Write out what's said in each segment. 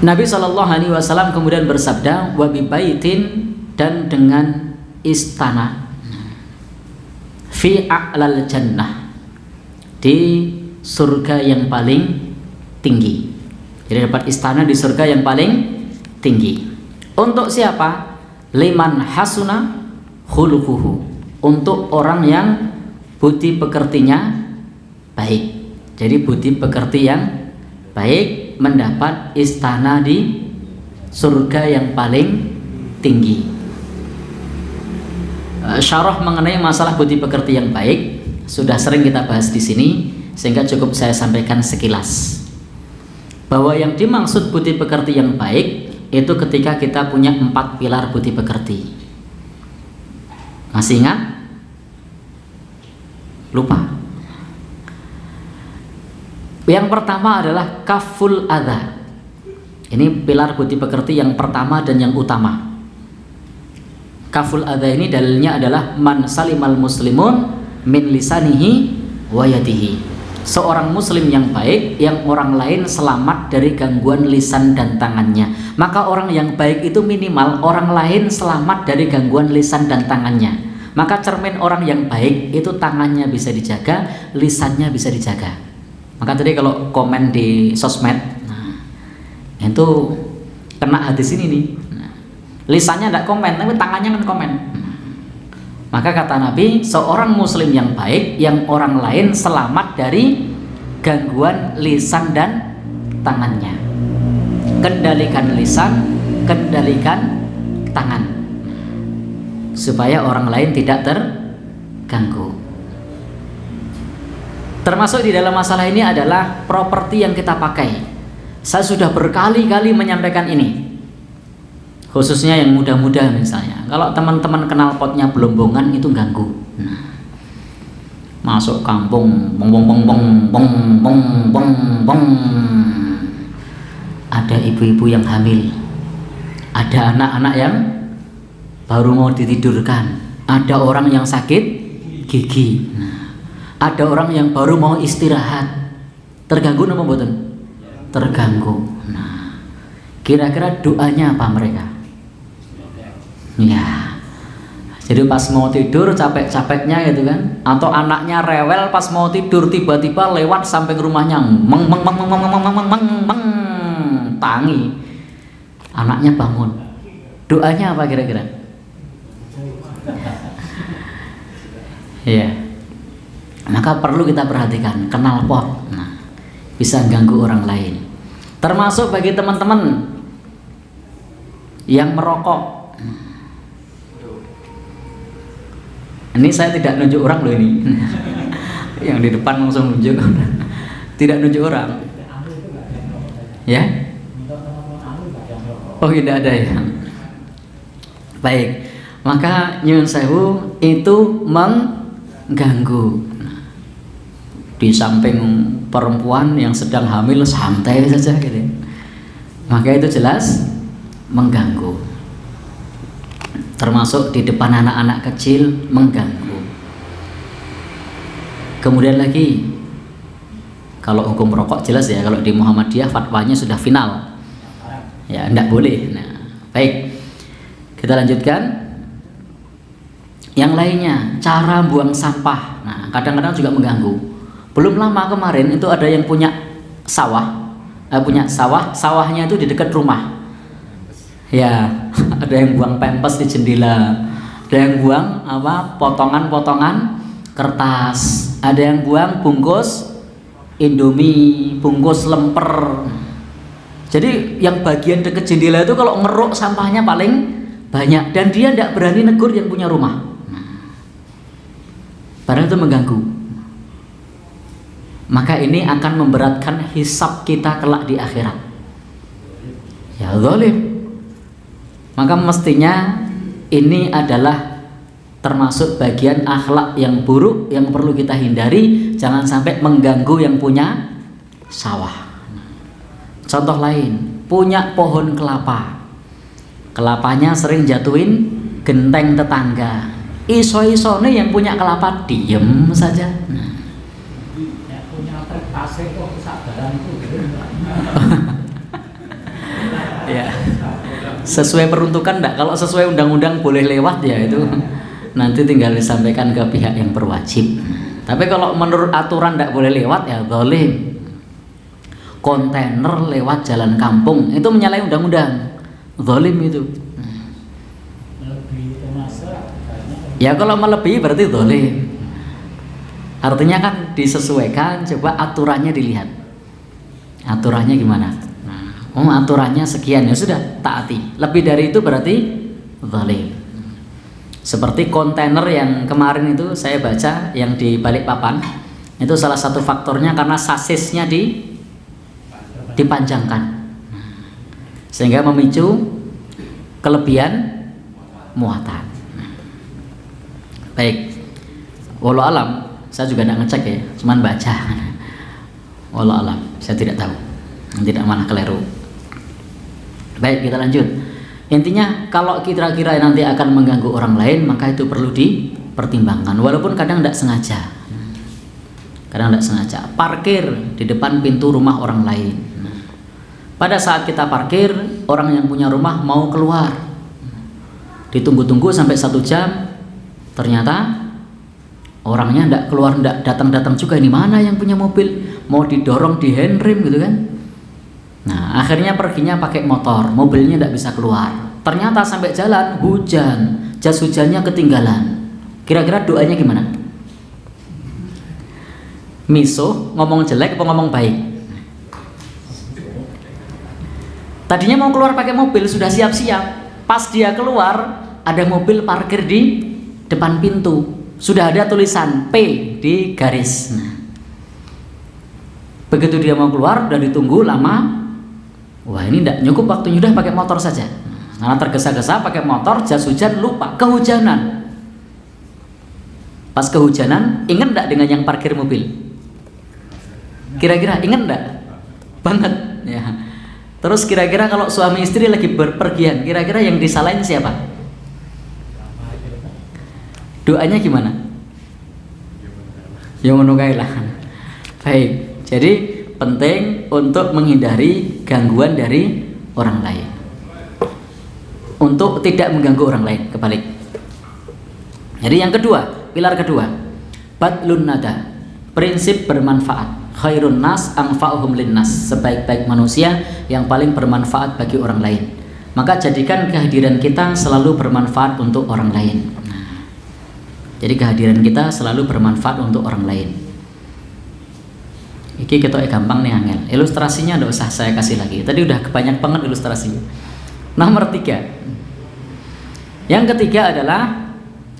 Nabi SAW kemudian bersabda, wa bibaitin, dan dengan istana, fi a'lal jannah, di surga yang paling tinggi. Jadi dapat istana di surga yang paling tinggi. Untuk siapa? Liman hasuna khuluquhu, untuk orang yang budi pekertinya baik. Jadi budi pekerti yang baik mendapat istana di surga yang paling tinggi. Syarah mengenai masalah budi pekerti yang baik sudah sering kita bahas di sini, sehingga cukup saya sampaikan sekilas. Bahwa yang dimaksud budi pekerti yang baik itu ketika kita punya 4 pilar budi pekerti. Masih ingat? Lupa. Yang pertama adalah kaful adha. Ini pilar budi pekerti yang pertama dan yang utama. Kaful adha ini dalilnya adalah man salimal muslimun min lisanihi wa yadihi. Seorang muslim yang baik, yang orang lain selamat dari gangguan lisan dan tangannya. Maka orang yang baik itu minimal orang lain selamat dari gangguan lisan dan tangannya. Maka cermin orang yang baik itu tangannya bisa dijaga, lisannya bisa dijaga. Maka tadi kalau komen di sosmed, nah, itu kena hadis ini nih. Nah, lisannya tidak komen, tapi tangannya kan komen. Maka kata Nabi, seorang muslim yang baik, yang orang lain selamat dari gangguan lisan dan tangannya. Kendalikan lisan, kendalikan tangan, supaya orang lain tidak terganggu. Termasuk di dalam masalah ini adalah properti yang kita pakai. Saya sudah berkali-kali menyampaikan ini, khususnya yang muda-muda misalnya. Kalau teman-teman kenal potnya belombongan itu ganggu. Nah, masuk kampung, bong bong bong bong bong bong bong bong. Ada ibu-ibu yang hamil, ada anak-anak yang baru mau ditidurkan, ada orang yang sakit gigi. Nah, ada orang yang baru mau istirahat. Terganggu apa mboten? Terganggu. Nah, kira-kira doanya apa mereka? Ya, jadi pas mau tidur capek-capeknya gitu kan, atau anaknya rewel pas mau tidur tiba-tiba lewat sampai ke rumahnya, meng meng meng meng meng meng meng meng meng, tangi, anaknya bangun. Doanya apa kira-kira? Ya, maka perlu kita perhatikan, kenal pot. Nah, bisa ganggu orang lain. Termasuk bagi teman-teman yang merokok. Ini saya tidak nunjuk orang loh ini. Yang di depan langsung nunjuk. Tidak nunjuk orang. Ya? Oh, tidak ada ya. Baik. Maka nyuwun sewu itu mengganggu. Di samping perempuan yang sedang hamil santai saja gitu. Maka itu jelas mengganggu. Termasuk di depan anak-anak kecil mengganggu. Kemudian lagi, kalau hukum rokok jelas ya, kalau di Muhammadiyah fatwanya sudah final ya, tidak boleh. Nah, baik, kita lanjutkan. Yang lainnya, cara buang sampah. Nah, kadang-kadang juga mengganggu. Belum lama kemarin itu ada yang punya sawah, sawahnya itu di dekat rumah. Ya, ada yang buang pempes di jendela, ada yang buang potongan-potongan kertas, ada yang buang bungkus Indomie, bungkus lemper. Jadi yang bagian dekat jendela itu kalau ngeruk sampahnya paling banyak, dan dia tidak berani negur yang punya rumah. Padahal itu mengganggu. Maka ini akan memberatkan hisab kita kelak di akhirat. Ya zalim. Maka mestinya ini adalah termasuk bagian akhlak yang buruk yang perlu kita hindari. Jangan sampai mengganggu yang punya sawah. Contoh lain, punya pohon kelapa, kelapanya sering jatuhin genteng tetangga. Iso-isone yang punya kelapa diem saja. Nah, Ya. Sesuai peruntukan enggak? Kalau sesuai undang-undang boleh lewat ya itu nanti tinggal disampaikan ke pihak yang berwajib. Tapi kalau menurut aturan enggak boleh lewat ya zalim. Kontainer lewat jalan kampung itu menyalahi undang-undang. Zalim itu. Ya kalau melebihi berarti zalim. Artinya kan disesuaikan, coba aturannya dilihat. Aturannya gimana? Aturannya sekian ya sudah taati. Lebih dari itu berarti zalim. Seperti kontainer yang kemarin itu saya baca yang di Balikpapan, itu salah satu faktornya karena sasisnya dipanjangkan, sehingga memicu kelebihan muatan. Baik, walau alam, saya juga tidak ngecek ya, cuman baca. Walau alam, saya tidak tahu, tidak malah keliru. Baik, kita lanjut. Intinya kalau kira-kira nanti akan mengganggu orang lain, maka itu perlu dipertimbangkan. Walaupun kadang tidak sengaja. Kadang tidak sengaja. Parkir di depan pintu rumah orang lain. Pada saat kita parkir, orang yang punya rumah mau keluar. Ditunggu-tunggu sampai 1 jam. Ternyata orangnya tidak keluar, tidak datang-datang juga. Ini mana yang punya mobil? Mau didorong di handrem gitu kan? Nah, akhirnya perginya pakai motor, mobilnya tidak bisa keluar. Ternyata sampai jalan hujan, jas hujannya ketinggalan. Kira-kira doanya gimana? Misuh, ngomong jelek apa ngomong baik? Tadinya mau keluar pakai mobil, sudah siap-siap. Pas dia keluar, ada mobil parkir di depan pintu. Sudah ada tulisan P di garis. Nah, begitu dia mau keluar, udah ditunggu lama. Wah, ini tidak cukup waktunya, udah pakai motor saja. Karena tergesa-gesa pakai motor, jas hujan lupa, kehujanan. Pas kehujanan, ingat tidak dengan yang parkir mobil? Kira-kira ingat tidak? Banget ya. Terus kira-kira kalau suami istri lagi berpergian, kira-kira yang disalahin siapa? Doanya gimana? Ya menungailah. Baik, jadi penting untuk menghindari gangguan dari orang lain, untuk tidak mengganggu orang lain, kebalik. Jadi yang kedua, pilar kedua, badlun nada, prinsip bermanfaat. Khairun nas anfa'uhum linnas, sebaik-baik manusia yang paling bermanfaat bagi orang lain. Maka jadikan kehadiran kita selalu bermanfaat untuk orang lain. Jadi kehadiran kita selalu bermanfaat untuk orang lain. Iki kita gampang nih angel. Ilustrasinya tidak usah saya kasih lagi. Tadi udah kebanyak banget ilustrasinya. Nomor 3. Yang ketiga adalah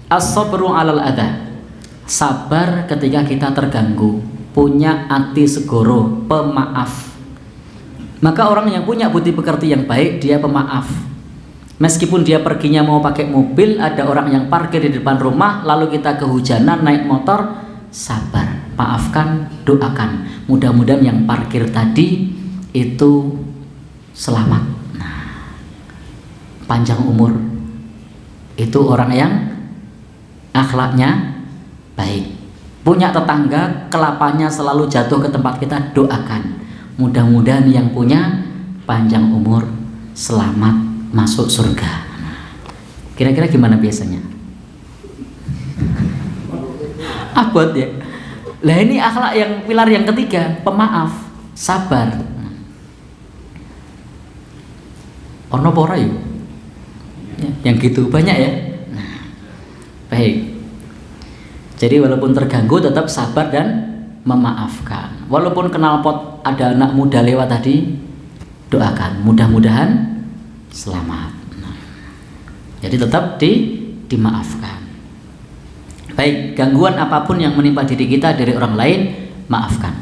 as-sabru 'alal adha. Sabar ketika kita terganggu. Punya hati segoro, pemaaf. Maka orang yang punya budi pekerti yang baik, dia pemaaf. Meskipun dia perginya mau pakai mobil, ada orang yang parkir di depan rumah, lalu kita kehujanan naik motor, sabar. Maafkan, doakan. Mudah-mudahan yang parkir tadi itu selamat. Nah, panjang umur. Itu orang yang akhlaknya baik. Punya tetangga, kelapanya selalu jatuh ke tempat kita, doakan. Mudah-mudahan yang punya panjang umur, selamat masuk surga. Kira-kira gimana biasanya? Abot ya. Lah ini akhlak yang pilar yang ketiga, pemaaf, sabar. Ono pora yuk. Yang gitu banyak ya. Baik. Jadi walaupun terganggu tetap sabar dan memaafkan. Walaupun knalpot ada anak muda lewat tadi, doakan. Mudah-mudahan selamat. Jadi tetap dimaafkan. Baik, gangguan apapun yang menimpa diri kita dari orang lain, maafkan.